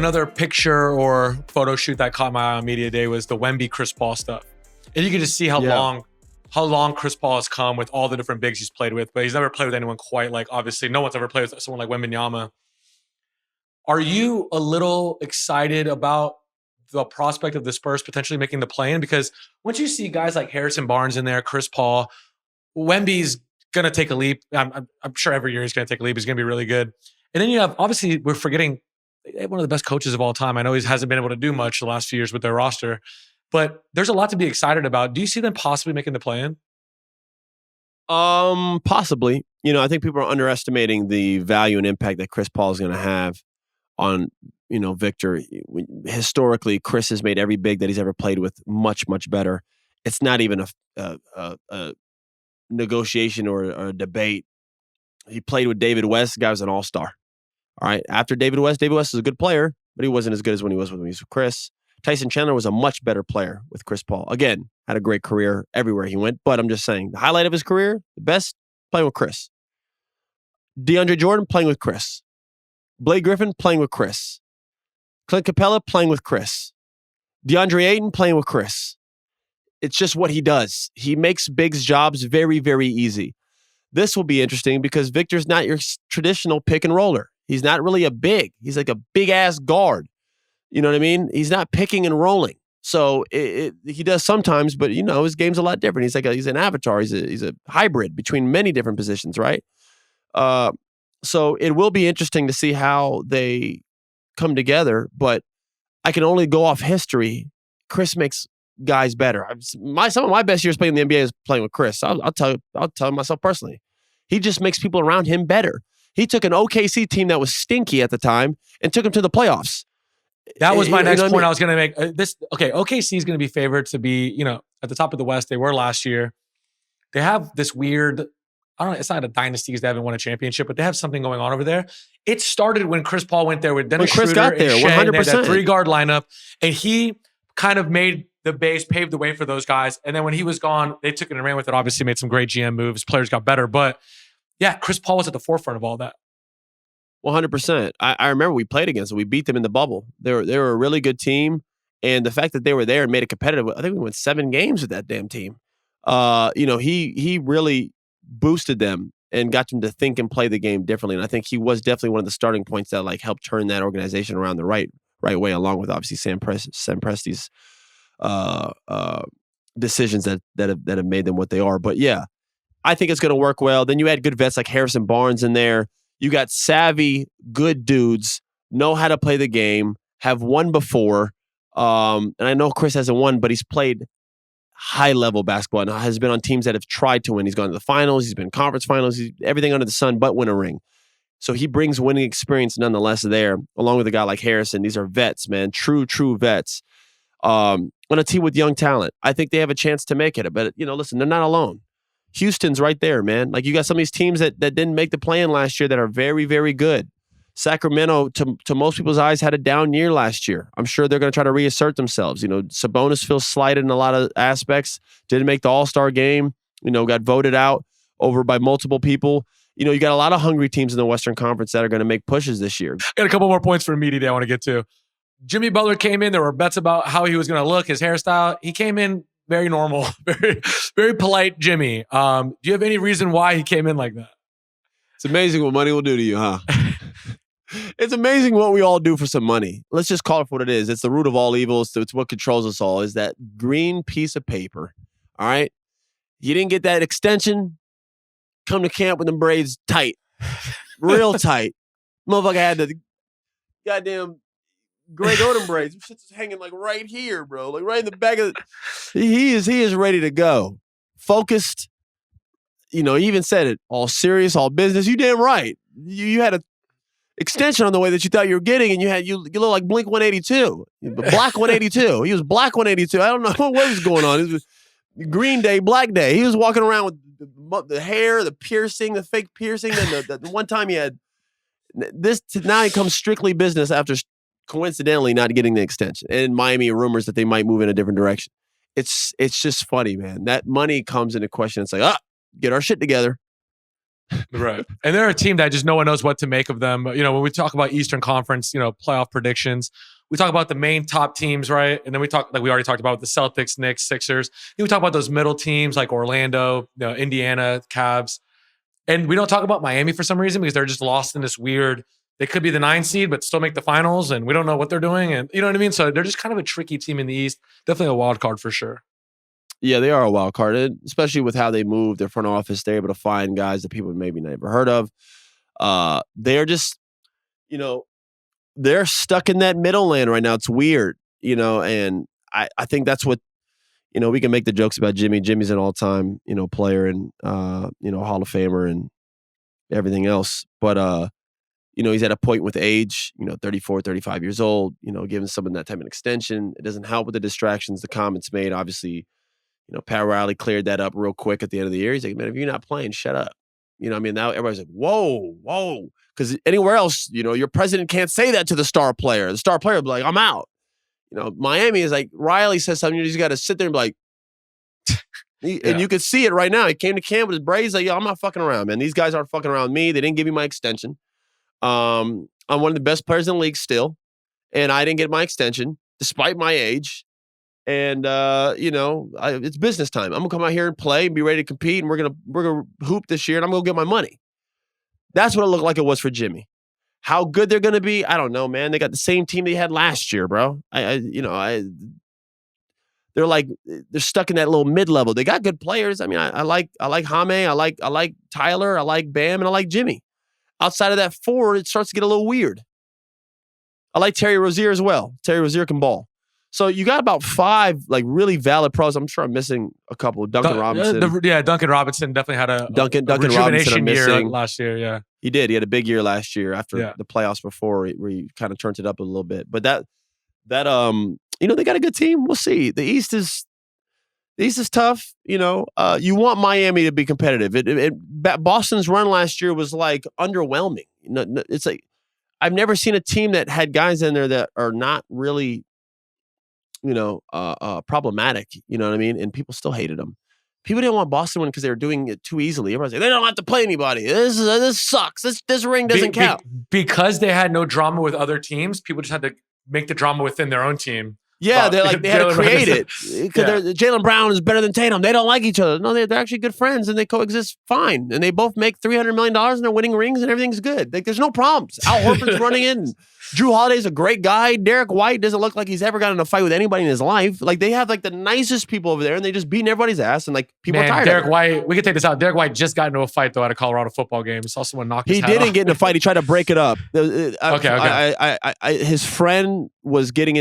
another picture or photo shoot that caught my eye on media day was the Wemby Chris Paul stuff. And you can just see how long Chris Paul has come with all the different bigs he's played with, but he's never played with anyone quite like, obviously, no one's ever played with someone like Wembanyama. Are you a little excited about the prospect of the Spurs potentially making the play-in? Because once you see guys like Harrison Barnes in there, Chris Paul, Wemby's going to take a leap. I'm sure every year he's going to take a leap. He's going to be really good. And then you have, obviously, we're forgetting one of the best coaches of all time. I know he hasn't been able to do much the last few years with their roster, but there's a lot to be excited about. Do you see them possibly making the play-in? Possibly. I think people are underestimating the value and impact that Chris Paul is going to have on, Victor. Historically, Chris has made every big that he's ever played with much, much better. It's not even a negotiation or a debate. He played with David West. The guy was an all-star. All right. After David West is a good player, but he wasn't as good as when he was with Chris. Tyson Chandler was a much better player with Chris Paul. Again, had a great career everywhere he went, but I'm just saying the highlight of his career, the best, playing with Chris. DeAndre Jordan playing with Chris. Blake Griffin playing with Chris. Clint Capella playing with Chris. DeAndre Ayton playing with Chris. It's just what he does. He makes Big's jobs very, very easy. This will be interesting because Victor's not your traditional pick and roller. He's not really a big. He's like a big-ass guard. You know what I mean? He's not picking and rolling. So he does sometimes, but his game's a lot different. He's an avatar. He's a hybrid between many different positions, right? So it will be interesting to see how they come together, but I can only go off history. Chris makes guys better. Some of my best years playing in the NBA is playing with Chris. I'll tell myself personally. He just makes people around him better. He took an OKC team that was stinky at the time and took them to the playoffs. That was my next point I was going to make. OKC is going to be favored to be, at the top of the West. They were last year. They have this weird, I don't know, it's not a dynasty because they haven't won a championship, but they have something going on over there. It started when Chris Paul went there with Dennis Schroeder got there, and Shea, 100%. and they had that three-guard lineup, and he kind of made the base, paved the way for those guys. And then when he was gone, they took it and ran with it. Obviously made some great GM moves. Players got better. But yeah, Chris Paul was at the forefront of all that. 100%. I remember we played against them. We beat them in the bubble. They were a really good team. And the fact that they were there and made it competitive, I think we won 7 games with that damn team. He really boosted them and got them to think and play the game differently. And I think he was definitely one of the starting points that helped turn that organization around the right way, along with obviously Sam Presti's decisions that have made them what they are. But yeah, I think it's going to work well. Then you add good vets like Harrison Barnes in there. You got savvy, good dudes, know how to play the game, have won before. And I know Chris hasn't won, but he's played high-level basketball and has been on teams that have tried to win. He's gone to the finals. He's been in conference finals. He's everything under the sun but win a ring. So he brings winning experience nonetheless there, along with a guy like Harrison. These are vets, man, true vets. On a team with young talent. I think they have a chance to make it. But, listen, they're not alone. Houston's right there, man. You got some of these teams that didn't make the play-in last year that are very, very good. Sacramento, to most people's eyes, had a down year last year. I'm sure they're going to try to reassert themselves. Sabonis feels slighted in a lot of aspects. Didn't make the All-Star game. Got voted out over by multiple people. You got a lot of hungry teams in the Western Conference that are going to make pushes this year. Got a couple more points for media that I want to get to. Jimmy Butler came in. There were bets about how he was going to look, his hairstyle. He came in very normal, very, very polite Jimmy. Do you have any reason why he came in like that? It's amazing what money will do to you, huh? It's amazing what we all do for some money. Let's just call it for what it is. It's the root of all evil. It's what controls us all, is that green piece of paper. All right? You didn't get that extension? Come to camp with them braids tight. Real tight. Motherfucker had the goddamn Greg Odom braids. Shit's hanging right here, bro. Right in the back of He is ready to go. Focused. He even said it. All serious, all business. You damn right. You had a extension on the way that you thought you were getting, and you look like Blink 182. Black 182. He was Black 182. I don't know what was going on. It was Green Day, Black Day. He was walking around with the hair, the piercing, the fake piercing. And the one time he had this. Now he comes strictly business after coincidentally not getting the extension. And in Miami, rumors that they might move in a different direction. It's just funny, man. That money comes into question. It's get our shit together. Right. And they're a team that just no one knows what to make of them. You know, when we talk about Eastern Conference, you know, playoff predictions, we talk about the main top teams, right? And then we talk, like we already talked about, the Celtics, Knicks, Sixers. Then we talk about those middle teams like Orlando, you know, Indiana, Cavs. And we don't talk about Miami for some reason because they're just lost in this weird, they could be the 9 seed, but still make the finals. And we don't know what they're doing. And you know what I mean? So they're just kind of a tricky team in the East. Definitely a wild card for sure. Yeah, they are a wild card, and especially with how they move their front office. They're able to find guys that people maybe never heard of. They're just, you know, they're stuck in that middle lane right now. It's weird, you know, and I think that's what, you know, we can make the jokes about Jimmy. Jimmy's an all-time, you know, player and, you know, Hall of Famer and everything else. But, you know, he's at a point with age, you know, 34, 35 years old, you know, giving someone that type of extension. It doesn't help with the distractions, the comments made. Obviously, you know, Pat Riley cleared that up real quick at the end of the year. He's like, man, if you're not playing, shut up. You know what I mean? Now everybody's like, whoa. Because anywhere else, you know, your president can't say that to the star player. The star player will be like, I'm out. You know, Miami is like, Riley says something, you just got to sit there and be like, and you could see it right now. He came to camp with his braids, like, yo, I'm not fucking around, man. These guys aren't fucking around me. They didn't give me my extension. I'm one of the best players in the league still, and I didn't get my extension despite my age. And you know, it's business time. I'm gonna come out here and play and be ready to compete, and we're gonna hoop this year, and I'm gonna get my money. That's what it looked like it was for Jimmy. How good they're gonna be, I don't know, man. They got the same team they had last year, bro. They're like they're stuck in that little mid level. They got good players. I mean, I like Jaime, I like Tyler, I like Bam, and I like Jimmy. Outside of that forward, it starts to get a little weird. I like Terry Rozier as well. Terry Rozier can ball. So you got about 5 like really valid pros. I'm sure I'm missing a couple. Duncan Robinson. Duncan Robinson definitely had a Duncan rejuvenation Robinson year last year. Yeah, he did. He had a big year last year after the playoffs before where he kind of turned it up a little bit. But that you know, they got a good team. We'll see. The East is tough. You know, you want Miami to be competitive. Boston's run last year was like underwhelming. It's like I've never seen a team that had guys in there that are not really, you know, problematic. You know what I mean? And people still hated them. People didn't want Boston win because they were doing it too easily. Everybody's like, they don't have to play anybody. This sucks. This ring doesn't count. Because they had no drama with other teams, people just had to make the drama within their own team. Yeah, they had to create it. Because Jaylen Brown is better than Tatum. They don't like each other. No, they're actually good friends and they coexist fine. And they both make $300 million and they're winning rings and everything's good. Like, there's no problems. Al Horford's running in. Drew Holiday's a great guy. Derek White doesn't look like he's ever gotten in a fight with anybody in his life. Like, they have like the nicest people over there and they just beating everybody's ass and like people are tired Derek of it. White, we can take this out. Derek White just got into a fight though at a Colorado football game. He saw someone knock his hat He didn't off. get in a fight. He tried to break it up. Okay. His friend was getting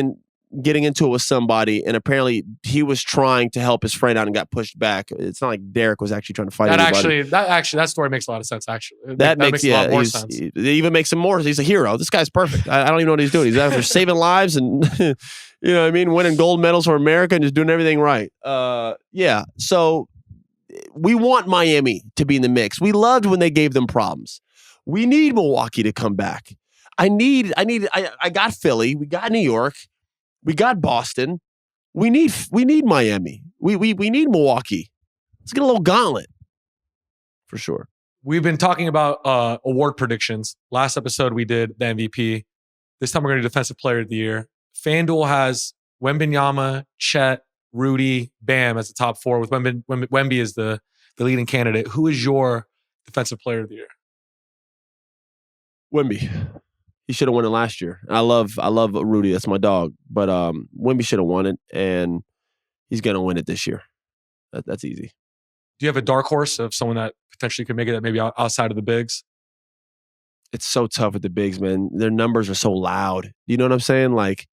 into it with somebody, and apparently he was trying to help his friend out and got pushed back. It's not like Derek was actually trying to fight anybody. That story makes a lot of sense. Actually, that makes a lot more sense. It even makes him more. He's a hero. This guy's perfect. I don't even know what he's doing. He's out there saving lives and you know what I mean, winning gold medals for America and just doing everything right. Yeah. So we want Miami to be in the mix. We loved when they gave them problems. We need Milwaukee to come back. I got Philly. We got New York. We got Boston. We need Miami. We need Milwaukee. Let's get a little gauntlet for sure. We've been talking about award predictions. Last episode we did the MVP. This time we're going to do Defensive Player of the Year. FanDuel has Wembanyama, Chet, Rudy, Bam as the top 4 with Wemby as the leading candidate. Who is your Defensive Player of the Year? Wemby. He should have won it last year. I love Rudy. That's my dog. But Wemby should have won it, and he's going to win it this year. That's easy. Do you have a dark horse of someone that potentially could make it that maybe outside of the bigs? It's so tough with the bigs, man. Their numbers are so loud. You know what I'm saying? Like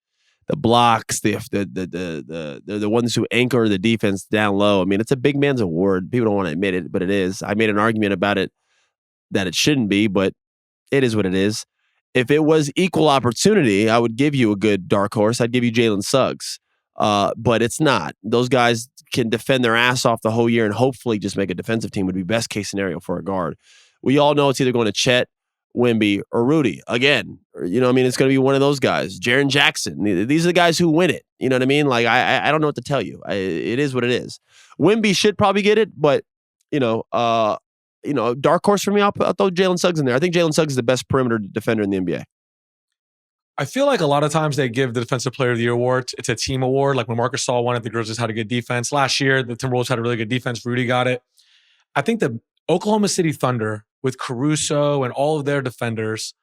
the blocks, the ones who anchor the defense down low. I mean, it's a big man's award. People don't want to admit it, but it is. I made an argument about it that it shouldn't be, but it is what it is. If it was equal opportunity, I would give you a good dark horse. I'd give you Jalen Suggs. But it's not. Those guys can defend their ass off the whole year and hopefully just make a defensive team would be best case scenario for a guard. We all know it's either going to Chet, Wemby, or Rudy. Again, you know what I mean? It's going to be one of those guys. Jaren Jackson. These are the guys who win it. You know what I mean? Like, I don't know what to tell you. It is what it is. Wemby should probably get it, but, you know, dark horse for me, I'll throw Jalen Suggs in there. I think Jalen Suggs is the best perimeter defender in the NBA. I feel like a lot of times they give the Defensive Player of the Year award. It's a team award. Like when Marcus Gasol won it, the Grizzlies had a good defense. Last year, the Timberwolves had a really good defense. Rudy got it. I think the Oklahoma City Thunder with Caruso and all of their defenders,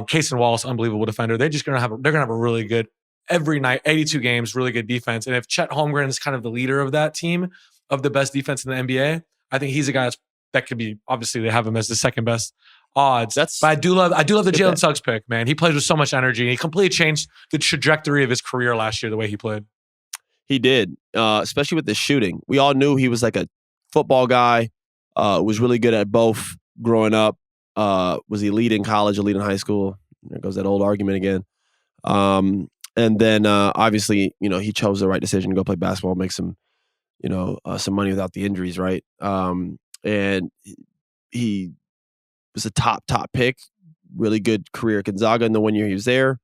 Casey Wallace, unbelievable defender. They're gonna have a really good every night, 82 games, really good defense. And if Chet Holmgren is kind of the leader of that team of the best defense in the NBA, I think he's a guy that could be. Obviously, they have him as the second best odds. But I do love the Jalen Suggs pick, man. He plays with so much energy. He completely changed the trajectory of his career last year, the way he played. He did, especially with the shooting. We all knew he was like a football guy, was really good at both growing up. Was elite in college, elite in high school. There goes that old argument again. And then obviously, he chose the right decision to go play basketball, make some money without the injuries, right? And he was a top pick, really good career at Gonzaga in the 1 year he was there.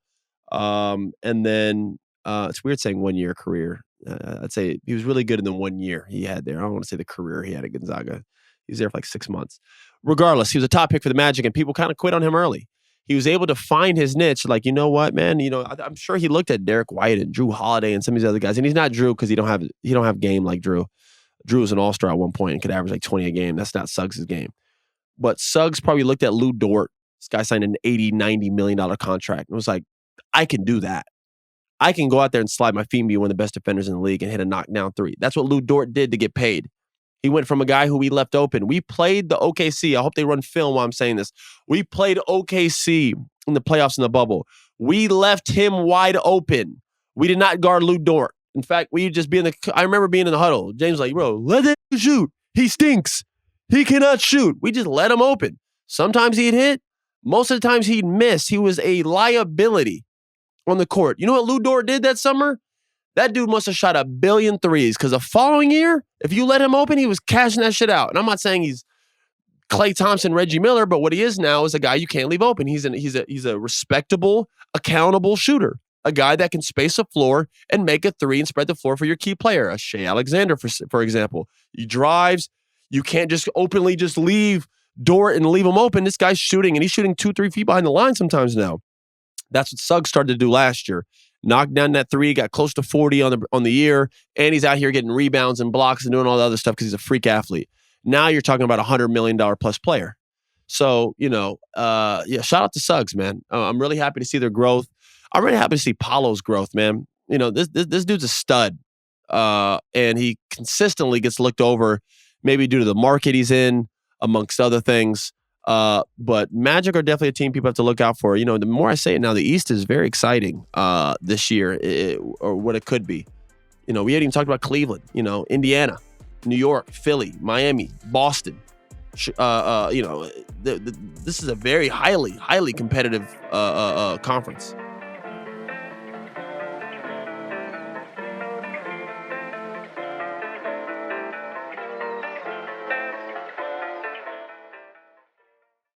And then it's weird saying 1 year career. I'd say he was really good in the 1 year he had there. I don't want to say the career he had at Gonzaga. He was there for like 6 months. Regardless, he was a top pick for the Magic, and people kind of quit on him early. He was able to find his niche. Like, you know what, man? I'm sure he looked at Derek White and Drew Holiday and some of these other guys, and he's not Drew because he don't have game like Drew. Drew was an all-star at one point and could average like 20 a game. That's not Suggs' game. But Suggs probably looked at Lou Dort. This guy signed an $80, $90 million contract and was like, I can do that. I can go out there and slide my feet and be one of the best defenders in the league and hit a knockdown three. That's what Lou Dort did to get paid. He went from a guy who we left open. We played the OKC. I hope they run film while I'm saying this. We played OKC in the playoffs in the bubble. We left him wide open. We did not guard Lou Dort. In fact, we'd just be I remember being in the huddle. James was like, bro, let him shoot. He stinks. He cannot shoot. We just let him open. Sometimes he'd hit. Most of the times he'd miss. He was a liability on the court. You know what Lou Dort did that summer? That dude must have shot 1 billion threes because the following year, if you let him open, he was cashing that shit out. And I'm not saying he's Klay Thompson, Reggie Miller, but what he is now is a guy you can't leave open. He's a respectable, accountable shooter, a guy that can space a floor and make a three and spread the floor for your key player. A Shea Alexander, for example. He drives. You can't just openly just leave Dort and leave him open. This guy's shooting, and he's shooting 2-3 feet behind the line sometimes now. That's what Suggs started to do last year. Knocked down that three, got close to 40 on the year, and he's out here getting rebounds and blocks and doing all the other stuff because he's a freak athlete. Now you're talking about $100 million plus player. So, shout out to Suggs, man. I'm really happy to see their growth. I'm really happy to see Paolo's growth, man. This dude's a stud, and he consistently gets looked over, maybe due to the market he's in, amongst other things. But Magic are definitely a team people have to look out for. The more I say it now, the East is very exciting this year, or what it could be. We hadn't even talked about Cleveland, Indiana, New York, Philly, Miami, Boston. This is a very highly competitive conference.